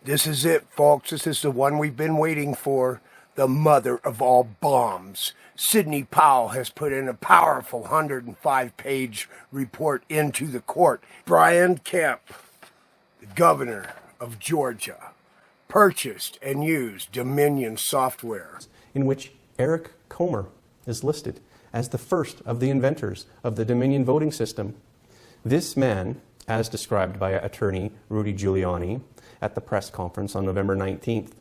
This is it, folks. This is the one we've been waiting for. The mother of all bombs. Sidney Powell has put in a powerful 105-page report into the court. Brian Kemp, the governor of Georgia, purchased and used Dominion software, in which Eric Comer is listed as the first of the inventors of the Dominion voting system. This man, as described by attorney Rudy Giuliani at the press conference on November 19th,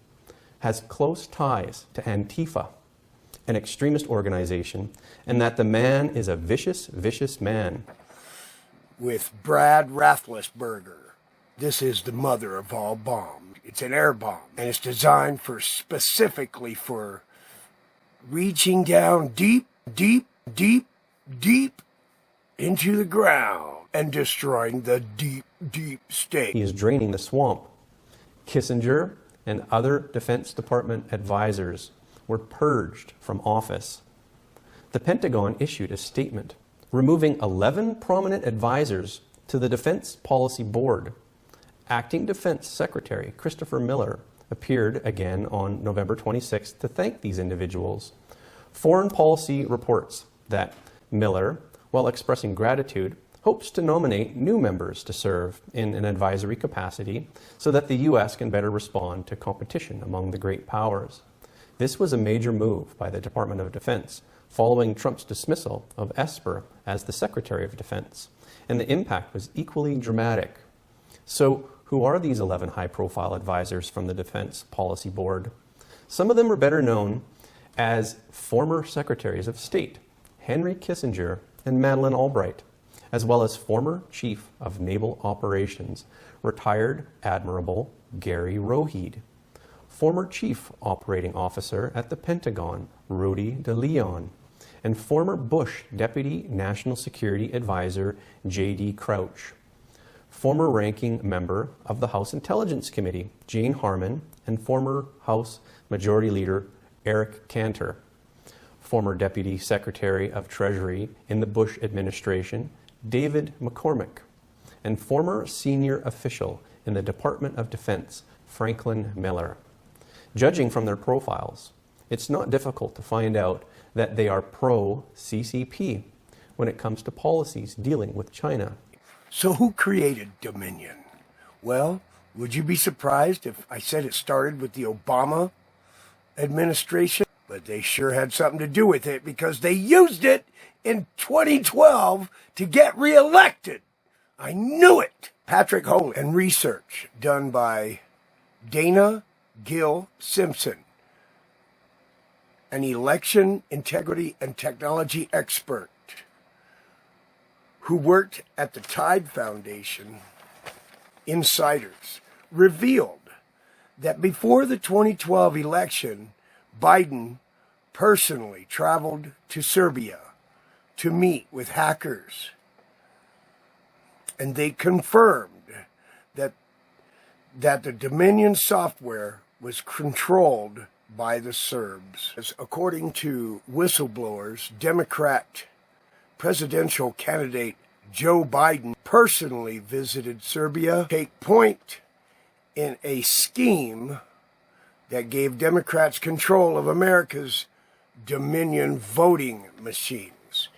has close ties to Antifa, an extremist organization, and that the man is a vicious, vicious man. With Brad Rafflesberger. This is the mother of all bombs. It's an air bomb, and it's designed specifically for reaching down deep, deep, deep, deep into the ground and destroying the deep, deep state. He is draining the swamp. Kissinger and other Defense Department advisors were purged from office. The Pentagon issued a statement removing 11 prominent advisors to the Defense Policy Board. Acting Defense Secretary Christopher Miller appeared again on November 26th to thank these individuals. Foreign Policy reports that Miller, while expressing gratitude, hopes to nominate new members to serve in an advisory capacity so that the U.S. can better respond to competition among the great powers. This was a major move by the Department of Defense following Trump's dismissal of Esper as the Secretary of Defense, and the impact was equally dramatic. So, who are these 11 high-profile advisors from the Defense Policy Board? Some of them are better known as former Secretaries of State, Henry Kissinger and Madeleine Albright, as well as former Chief of Naval Operations, retired Admiral Gary Roheed, former Chief Operating Officer at the Pentagon, Rudy DeLeon, and former Bush Deputy National Security Advisor, J.D. Crouch, former ranking member of the House Intelligence Committee, Jane Harman, and former House Majority Leader, Eric Cantor, former Deputy Secretary of Treasury in the Bush administration, David McCormick, and former senior official in the Department of Defense, Franklin Miller. Judging from their profiles, it's not difficult to find out that they are pro-CCP when it comes to policies dealing with China. So who created Dominion? Well, would you be surprised if I said it started with the Obama administration? But they sure had something to do with it because they used it in 2012 to get reelected. I knew it. Patrick Holy and research done by Dana Gill Simpson, an election integrity and technology expert who worked at the Tide Foundation, insiders, revealed that before the 2012 election, Biden personally traveled to Serbia to meet with hackers. And they confirmed that the Dominion software was controlled by the Serbs. According to whistleblowers, Democrat presidential candidate Joe Biden personally visited Serbia, take point in a scheme that gave Democrats control of America's Dominion voting machines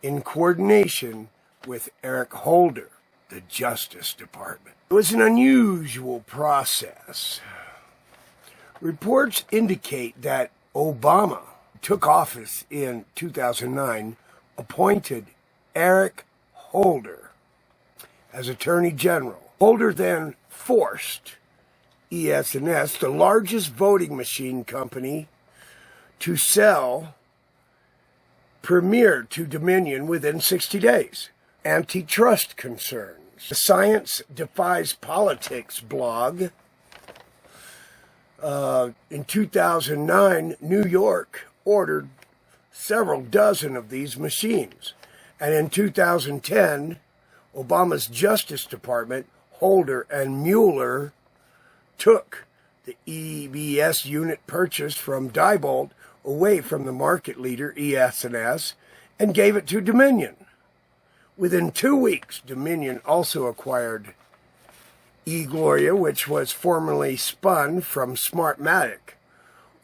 in coordination with Eric Holder, the Justice Department. It was an unusual process. Reports indicate that Obama took office in 2009, appointed Eric Holder as Attorney General. Holder then forced ES&S, the largest voting machine company, to sell Premier to Dominion within 60 days. Antitrust concerns. The Science Defies Politics blog. In 2009, New York ordered several dozen of these machines. And in 2010, Obama's Justice Department, Holder and Mueller, took the EBS unit purchase from Diebold away from the market leader, ES&S, and gave it to Dominion. Within 2 weeks, Dominion also acquired eGloria, which was formerly spun from Smartmatic,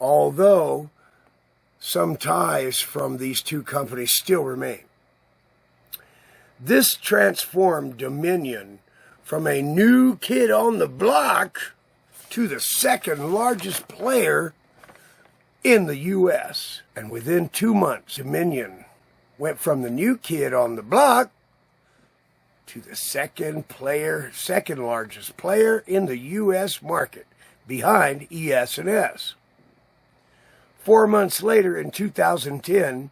although some ties from these two companies still remain. This transformed Dominion from a new kid on the block to the second largest player in the U.S. And within 2 months, Dominion went from the new kid on the block to the second largest player in the U.S. market, behind ES&S. 4 months later, in 2010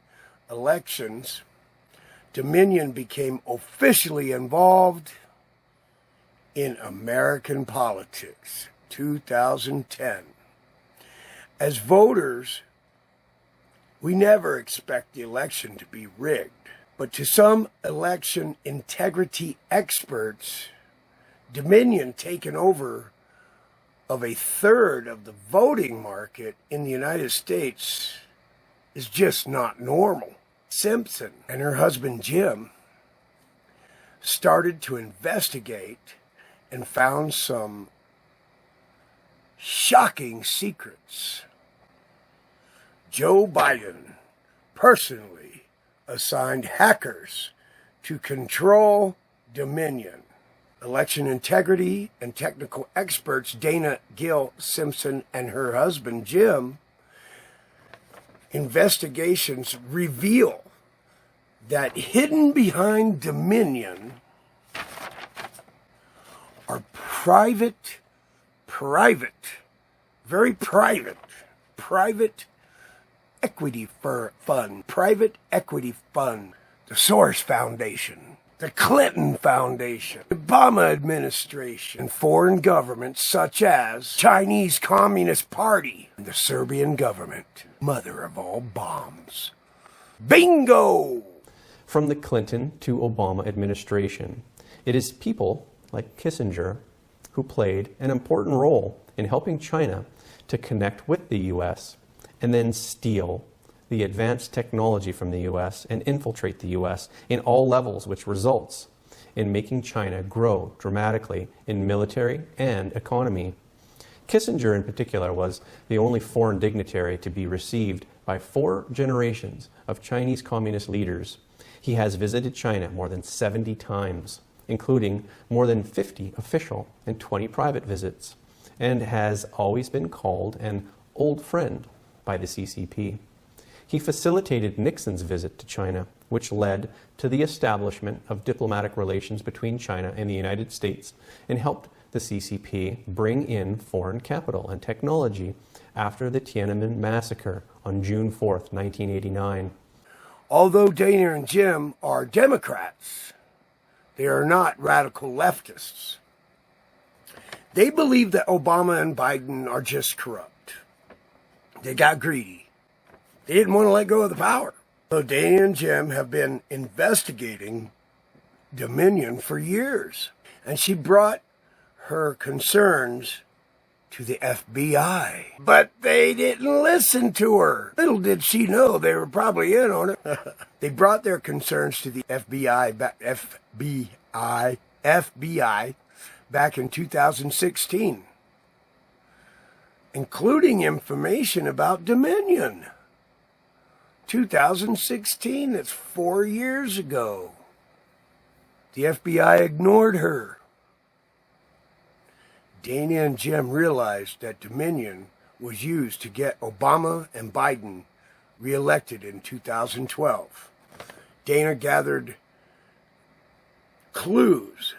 elections, Dominion became officially involved in American politics. 2010. As voters, we never expect the election to be rigged. But to some election integrity experts, Dominion taken over of a third of the voting market in the United States is just not normal. Simpson and her husband Jim started to investigate and found some shocking secrets. Joe Biden personally assigned hackers to control Dominion. Election integrity and technical experts Dana Gill Simpson and her husband Jim, investigations reveal that hidden behind Dominion are very private equity fund, the Source Foundation, the Clinton Foundation, the Obama administration, and foreign governments such as Chinese Communist Party and the Serbian government, mother of all bombs. Bingo! From the Clinton to Obama administration, it is people like Kissinger who played an important role in helping China to connect with the U.S. and then steal the advanced technology from the U.S. and infiltrate the U.S. in all levels, which results in making China grow dramatically in military and economy. Kissinger in particular was the only foreign dignitary to be received by 4 generations of Chinese communist leaders. He has visited China more than 70 times, including more than 50 official and 20 private visits, and has always been called an old friend by the CCP. He facilitated Nixon's visit to China, which led to the establishment of diplomatic relations between China and the United States, and helped the CCP bring in foreign capital and technology after the Tiananmen massacre on June 4th, 1989. Although Dana and Jim are Democrats, they are not radical leftists. They believe that Obama and Biden are just corrupt. They got greedy. They didn't want to let go of the power. So Dana and Jim have been investigating Dominion for years. And she brought her concerns to the FBI. But they didn't listen to her. Little did she know they were probably in on it. They brought their concerns to the FBI back in 2016, including information about Dominion. 2016, that's 4 years ago. The FBI ignored her. Dana and Jim realized that Dominion was used to get Obama and Biden reelected in 2012. Dana gathered clues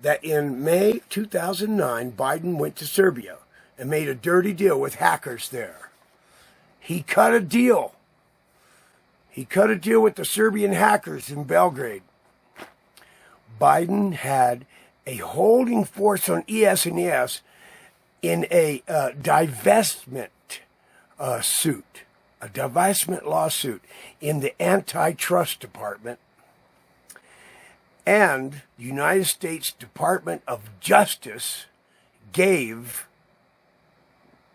that in May 2009, Biden went to Serbia and made a dirty deal with hackers there. He cut a deal. He cut a deal with the Serbian hackers in Belgrade. Biden had a holding force on ES&S in a divestment suit, a divestment lawsuit in the antitrust department. And the United States Department of Justice gave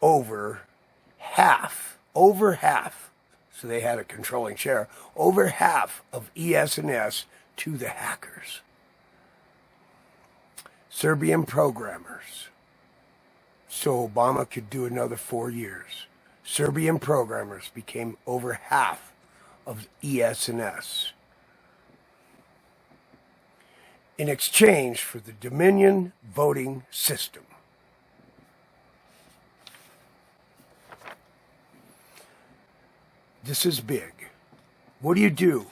over half, so they had a controlling share, over half of ES&S to the hackers. Serbian programmers so Obama could do another 4 years. Serbian programmers became over half of ES&S in exchange for the Dominion voting system. This is big. What do you do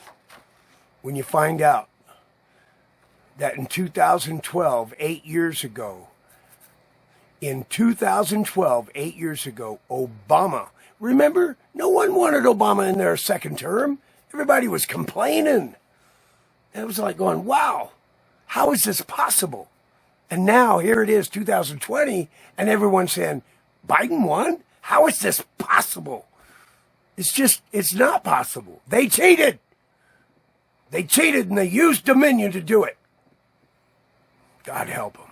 when you find out that in 2012, 8 years ago, Obama, remember, no one wanted Obama in their second term. Everybody was complaining. And it was like going, wow, how is this possible? And now here it is, 2020, and everyone's saying, Biden won? How is this possible? It's not possible. They cheated. They cheated and they used Dominion to do it. God help them.